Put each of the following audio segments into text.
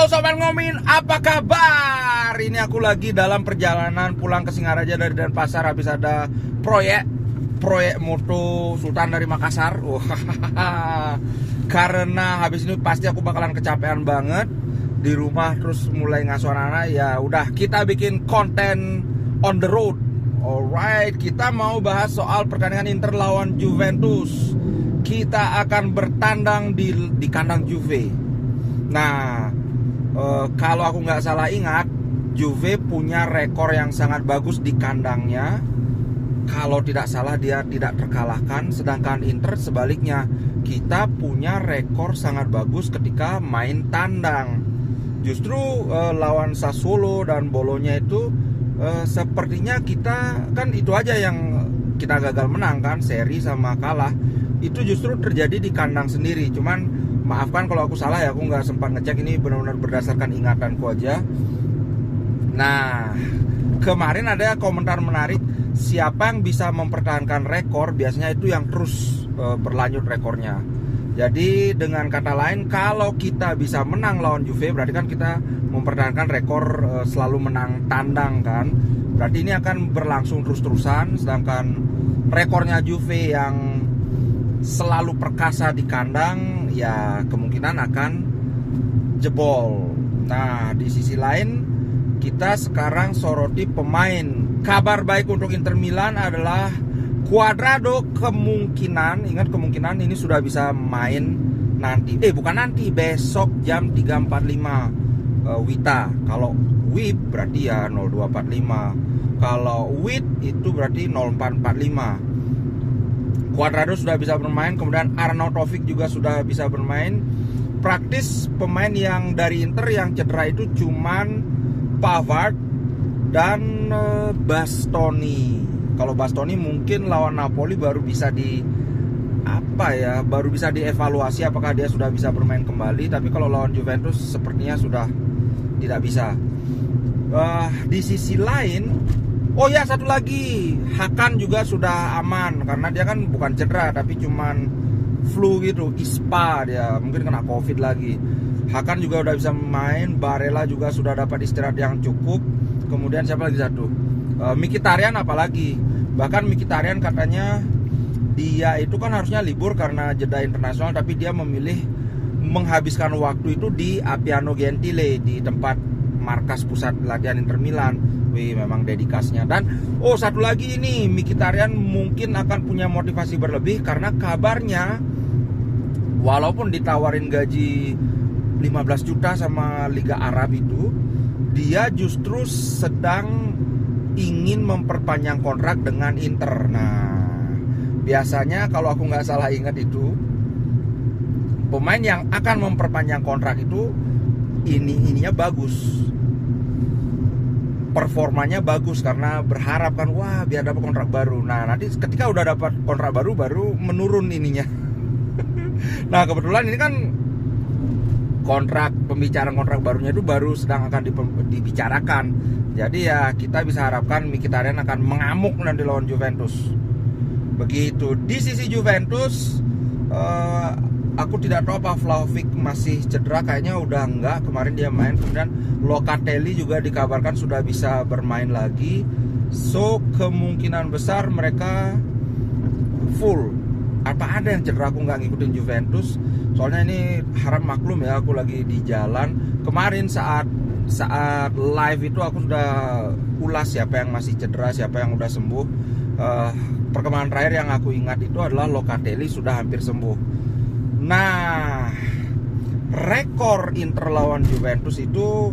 Halo Sobat Ngomin, apa kabar? Ini aku lagi dalam perjalanan pulang ke Singaraja dari Denpasar. Habis ada proyek moto Sultan dari Makassar. Karena habis ini pasti aku bakalan kecapean banget di rumah, terus mulai ngasuh anak-anak. Ya udah, kita bikin konten on the road. Alright, kita mau bahas soal pertandingan Inter lawan Juventus. Kita akan bertandang di kandang Juve. Nah, kalau aku nggak salah ingat, Juve punya rekor yang sangat bagus di kandangnya. Kalau tidak salah dia tidak terkalahkan. Sedangkan Inter sebaliknya, kita punya rekor sangat bagus ketika main tandang. Justru lawan Sassuolo dan Bolonya itu sepertinya kita kan itu aja yang kita gagal menang kan, seri sama kalah. Itu justru terjadi di kandang sendiri. Cuman maafkan kalau aku salah ya, aku nggak sempat ngecek, ini benar-benar berdasarkan ingatanku aja. Nah, kemarin ada komentar menarik, siapa yang bisa mempertahankan rekor biasanya itu yang terus berlanjut rekornya. Jadi dengan kata lain, kalau kita bisa menang lawan Juve, berarti kan kita mempertahankan rekor selalu menang tandang kan. Berarti ini akan berlangsung terus-terusan. Sedangkan rekornya Juve yang selalu perkasa di kandang, ya kemungkinan akan jebol. Nah, di sisi lain kita sekarang soroti pemain. Kabar baik untuk Inter Milan adalah Cuadrado kemungkinan, ingat kemungkinan ini sudah bisa main nanti. Bukan nanti, besok jam 3.45 Wita. Kalau WIB berarti ya 02.45. Kalau WIT itu berarti 04.45. Cuadrado sudah bisa bermain, kemudian Arnautovic juga sudah bisa bermain. Praktis pemain yang dari Inter yang cedera itu cuman Pavard dan Bastoni. Kalau Bastoni mungkin lawan Napoli baru bisa baru bisa dievaluasi apakah dia sudah bisa bermain kembali. Tapi kalau lawan Juventus sepertinya sudah tidak bisa. Di sisi lain, oh ya, satu lagi, Hakan juga sudah aman karena dia kan bukan cedera tapi cuman flu gitu, ISPA dia, mungkin kena COVID lagi. Hakan juga udah bisa main, Barella juga sudah dapat istirahat yang cukup. Kemudian siapa lagi satu? Mkhitaryan apalagi. Bahkan Mkhitaryan katanya dia itu kan harusnya libur karena jeda internasional, tapi dia memilih menghabiskan waktu itu di Appiano Gentile, di tempat markas pusat latihan Inter Milan. Wih, memang dedikasinya. Dan satu lagi ini, Mkhitaryan mungkin akan punya motivasi berlebih karena kabarnya walaupun ditawarin gaji 15 juta sama Liga Arab itu, dia justru sedang ingin memperpanjang kontrak dengan Inter. Nah, biasanya kalau aku nggak salah ingat itu, pemain yang akan memperpanjang kontrak itu ininya bagus, performanya bagus, karena berharap kan, wah biar dapat kontrak baru. Nah, nanti ketika udah dapat kontrak baru menurun ininya. Nah, kebetulan ini kan pembicaraan kontrak barunya itu baru sedang akan dibicarakan. Jadi ya kita bisa harapkan Mkhitaryan akan mengamuk nanti lawan Juventus. Begitu. Di sisi Juventus, aku tidak tahu apa Vlahovic masih cedera, kayaknya udah enggak. Kemarin dia main. Kemudian Locatelli juga dikabarkan sudah bisa bermain lagi. So kemungkinan besar mereka full. Apa ada yang cedera, aku nggak ngikutin Juventus. Soalnya ini harap maklum ya, aku lagi di jalan. Kemarin saat live itu aku sudah ulas siapa yang masih cedera, siapa yang udah sembuh. Perkembangan terakhir yang aku ingat itu adalah Locatelli sudah hampir sembuh. Nah, rekor Inter lawan Juventus itu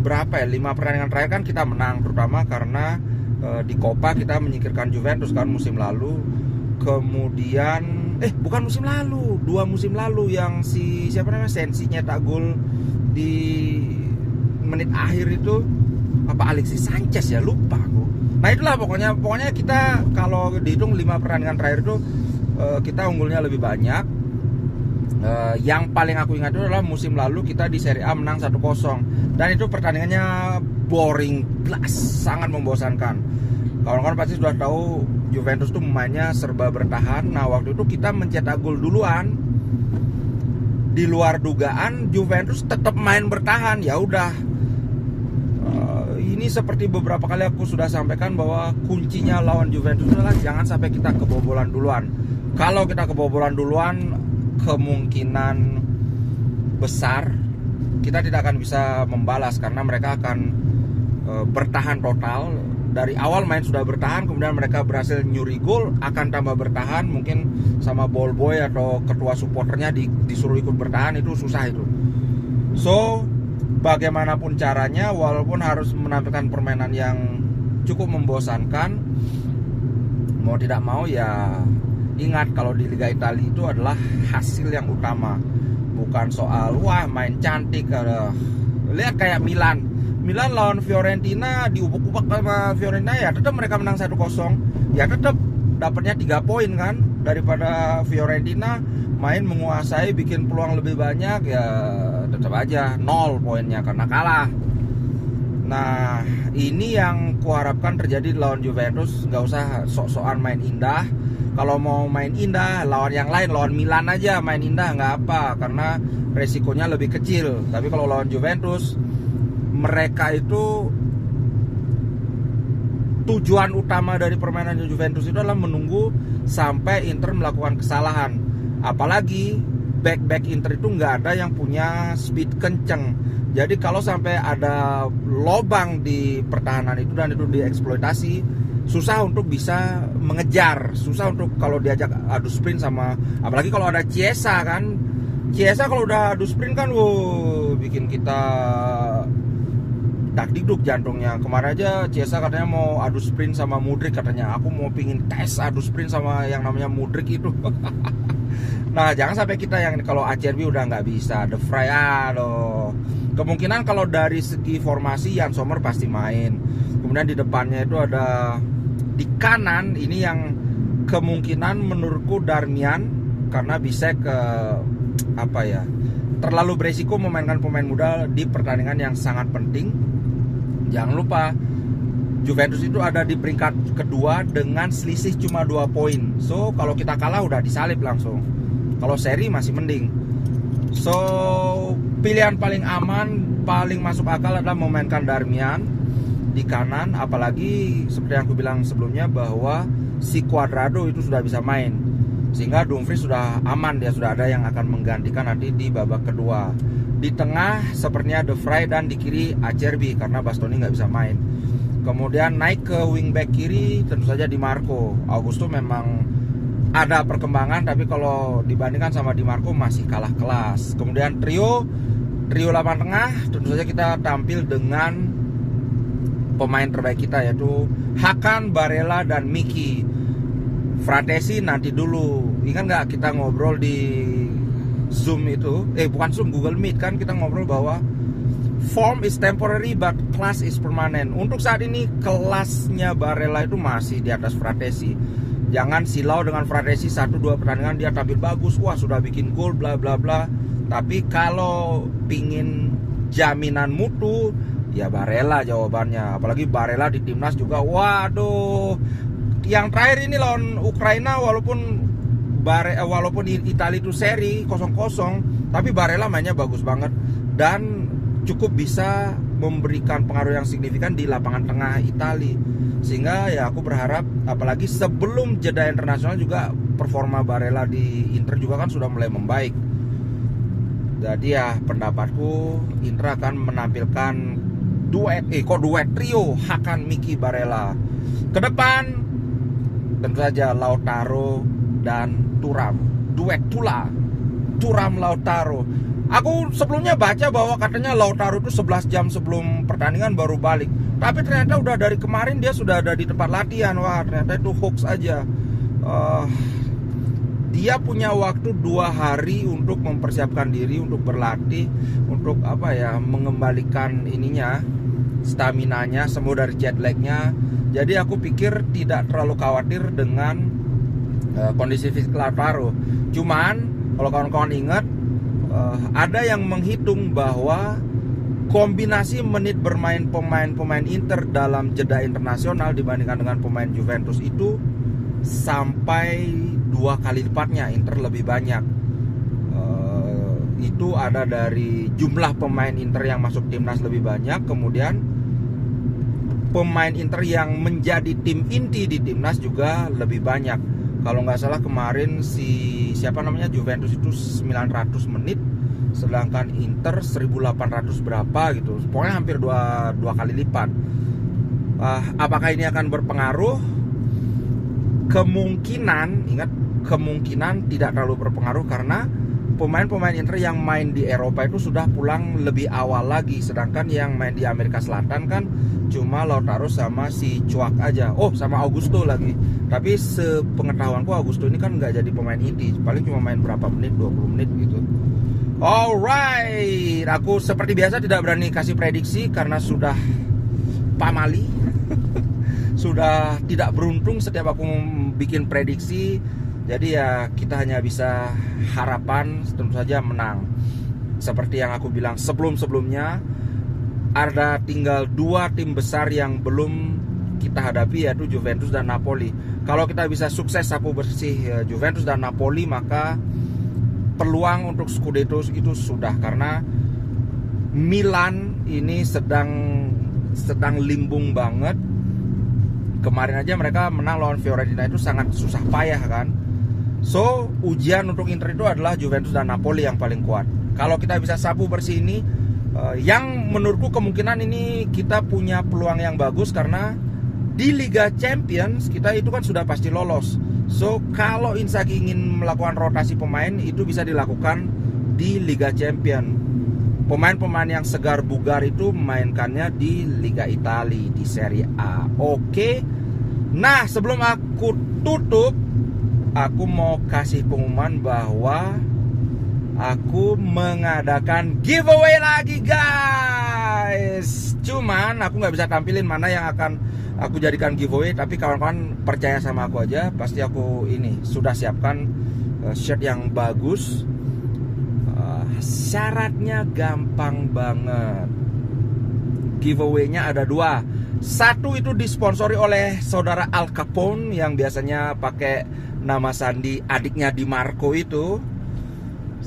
berapa ya? 5 pertandingan terakhir kan kita menang, terutama karena di Coppa kita menyingkirkan Juventus kan musim lalu. Kemudian bukan musim lalu, 2 musim lalu yang Sensi nyetak gol di menit akhir itu, apa Alexis Sanchez ya, lupa aku. Nah itulah pokoknya kita kalau dihitung 5 pertandingan terakhir itu kita unggulnya lebih banyak. Yang paling aku ingat itu adalah musim lalu kita di Serie A menang 1-0, dan itu pertandingannya boring, sangat membosankan. Kawan-kawan pasti sudah tahu Juventus tuh mainnya serba bertahan. Nah waktu itu kita mencetak gol duluan di luar dugaan Juventus tetap main bertahan. Ya udah, ini seperti beberapa kali aku sudah sampaikan bahwa kuncinya lawan Juventus adalah jangan sampai kita kebobolan duluan. Kalau kita kebobolan duluan, kemungkinan besar kita tidak akan bisa membalas karena mereka akan bertahan total. Dari awal main sudah bertahan, kemudian mereka berhasil nyuri gol, akan tambah bertahan, mungkin sama ball boy atau ketua supporternya disuruh ikut bertahan, itu susah itu. So, bagaimanapun caranya, walaupun harus menampilkan permainan yang cukup membosankan, mau tidak mau ya ingat kalau di Liga Italia itu adalah hasil yang utama, bukan soal wah main cantik. Lihat kayak Milan lawan Fiorentina, diubuk-ubuk sama Fiorentina, ya tetap mereka menang 1-0, ya tetap dapatnya 3 poin kan, daripada Fiorentina main menguasai, bikin peluang lebih banyak, ya tetap aja 0 poinnya karena kalah. Nah, ini yang kuharapkan terjadi lawan Juventus. Nggak usah sok-sokan main indah. Kalau mau main indah, lawan yang lain, lawan Milan aja main indah nggak apa, karena resikonya lebih kecil. Tapi kalau lawan Juventus, mereka itu tujuan utama dari permainan Juventus itu adalah menunggu sampai Inter melakukan kesalahan. Apalagi back Inter itu nggak ada yang punya speed kenceng. Jadi kalau sampai ada lobang di pertahanan itu dan itu dieksploitasi, susah untuk bisa mengejar, susah untuk kalau diajak adu sprint sama, apalagi kalau ada Chiesa kan. Chiesa kalau udah adu sprint kan, bikin kita dak-dikduk jantungnya. Kemarin aja Chiesa katanya mau adu sprint sama Mudryk katanya. Aku mau pingin tes adu sprint sama yang namanya Mudryk itu. Nah, jangan sampai kita yang kalau Acerbi udah nggak bisa, De Vrij, aduh. Kemungkinan kalau dari segi formasi Jan Sommer pasti main. Kemudian di depannya itu ada di kanan, ini yang kemungkinan menurutku Darmian, karena bisa terlalu beresiko memainkan pemain muda di pertandingan yang sangat penting. Jangan lupa Juventus itu ada di peringkat kedua dengan selisih cuma 2 poin. So kalau kita kalah udah disalib langsung. Kalau seri masih mending. So pilihan paling aman, paling masuk akal adalah memainkan Darmian di kanan. Apalagi seperti yang aku bilang sebelumnya bahwa si Cuadrado itu sudah bisa main, sehingga Dumfries sudah aman, dia sudah ada yang akan menggantikan nanti di babak kedua. Di tengah sepertinya De Vrij dan di kiri Acerbi karena Bastoni nggak bisa main. Kemudian naik ke wingback kiri tentu saja Di Marco. Augusto memang ada perkembangan, tapi kalau dibandingkan sama Di Marco masih kalah kelas. Kemudian trio 8 tengah tentu saja kita tampil dengan pemain terbaik kita, yaitu Hakan, Barella dan Miki. Fratesi nanti dulu. Ingat nggak kita ngobrol di Zoom itu, bukan Zoom, Google Meet kan, kita ngobrol bahwa form is temporary but class is permanent. Untuk saat ini kelasnya Barella itu masih di atas Fratesi. Jangan silau dengan Fratesi 1-2 pertandingan dia tampil bagus, wah sudah bikin gol bla bla bla. Tapi kalau pingin jaminan mutu, ya Barella jawabannya. Apalagi Barella di timnas juga, waduh. Yang terakhir ini lawan Ukraina, walaupun di Italia itu seri 0-0, tapi Barella mainnya bagus banget dan cukup bisa memberikan pengaruh yang signifikan di lapangan tengah Italia. Sehingga ya aku berharap, apalagi sebelum jeda internasional juga performa Barella di Inter juga kan sudah mulai membaik. Jadi ya pendapatku Inter akan menampilkan trio Hakan, Miki, Barella. Ke depan tentu saja Lautaro dan Thuram, duet Thuram Lautaro. Aku sebelumnya baca bahwa katanya Lautaro itu 11 jam sebelum pertandingan baru balik, tapi ternyata udah dari kemarin dia sudah ada di tempat latihan. Wah, ternyata itu hoax aja. Dia punya waktu 2 hari untuk mempersiapkan diri, untuk berlatih, untuk mengembalikan staminanya, semua dari jet lagnya. Jadi aku pikir tidak terlalu khawatir dengan kondisi fisik Lautaro. Cuman kalau kawan-kawan ingat, ada yang menghitung bahwa kombinasi menit bermain pemain Inter dalam jeda internasional dibandingkan dengan pemain Juventus itu sampai 2 kali lipatnya. Inter lebih banyak. itu ada dari jumlah pemain Inter yang masuk timnas lebih banyak, kemudian pemain Inter yang menjadi tim inti di timnas juga lebih banyak. Kalau nggak salah kemarin Juventus itu 900 menit, sedangkan Inter 1800 berapa gitu, pokoknya hampir dua kali lipat. Apakah ini akan berpengaruh? Kemungkinan tidak terlalu berpengaruh, karena pemain-pemain Inter yang main di Eropa itu sudah pulang lebih awal lagi, sedangkan yang main di Amerika Selatan kan cuma Lautaro sama si Cuak aja. Oh, sama Augusto lagi. Tapi sepengetahuanku Augusto ini kan nggak jadi pemain inti, paling cuma main berapa menit, 20 menit gitu. Alright, aku seperti biasa tidak berani kasih prediksi karena sudah pamali. Sudah tidak beruntung setiap aku bikin prediksi. Jadi ya kita hanya bisa harapan tentu saja menang. Seperti yang aku bilang sebelum-sebelumnya, ada tinggal 2 tim besar yang belum kita hadapi, yaitu Juventus dan Napoli. Kalau kita bisa sukses sapu bersih Juventus dan Napoli, maka peluang untuk Scudetto itu sudah, karena Milan ini sedang limbung banget. Kemarin aja mereka menang lawan Fiorentina itu sangat susah payah kan. So, ujian untuk Inter itu adalah Juventus dan Napoli yang paling kuat. Kalau kita bisa sapu bersih ini, yang menurutku kemungkinan ini kita punya peluang yang bagus, karena di Liga Champions kita itu kan sudah pasti lolos. So, kalau Inzaghi ingin melakukan rotasi pemain, itu bisa dilakukan di Liga Champions. Pemain-pemain yang segar bugar itu mainkannya di Liga Italia, di Serie A. Oke. Nah, sebelum aku tutup, aku mau kasih pengumuman bahwa aku mengadakan giveaway lagi guys. Cuman aku nggak bisa tampilin mana yang akan aku jadikan giveaway, tapi kawan-kawan percaya sama aku aja, pasti aku ini sudah siapkan shirt yang bagus. Syaratnya gampang banget. Giveaway-nya ada 2. Satu itu disponsori oleh saudara Al Capone yang biasanya pakai nama sandi adiknya Di Marco itu.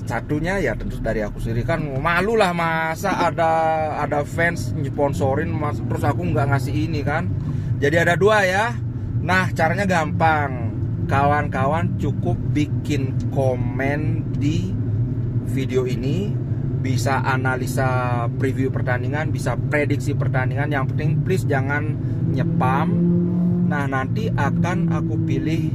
Satunya ya tentu dari aku sendiri, kan malu lah masa ada fans sponsorin terus aku nggak ngasih ini kan. Jadi ada 2 ya. Nah, caranya gampang. Kawan-kawan cukup bikin komen di video ini, bisa analisa preview pertandingan, bisa prediksi pertandingan. Yang penting please jangan nyepam. Nah, nanti akan aku pilih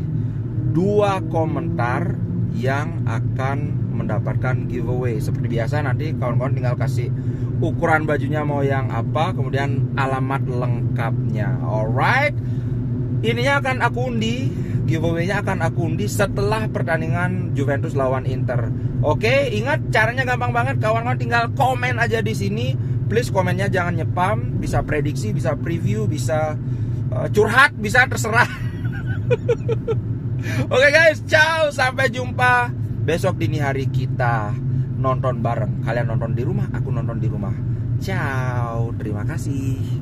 2 komentar yang akan mendapatkan giveaway. Seperti biasa, nanti kawan-kawan tinggal kasih ukuran bajunya mau yang apa, kemudian alamat lengkapnya. Alright, ininya akan aku undi, giveaway-nya akan aku undi setelah pertandingan Juventus lawan Inter. Oke, ingat caranya gampang banget, kawan-kawan tinggal komen aja di sini. Please komennya jangan nyepam, bisa prediksi, bisa preview, bisa curhat, bisa terserah. Oke guys, ciao, sampai jumpa besok dini hari kita nonton bareng. Kalian nonton di rumah, aku nonton di rumah. Ciao, terima kasih.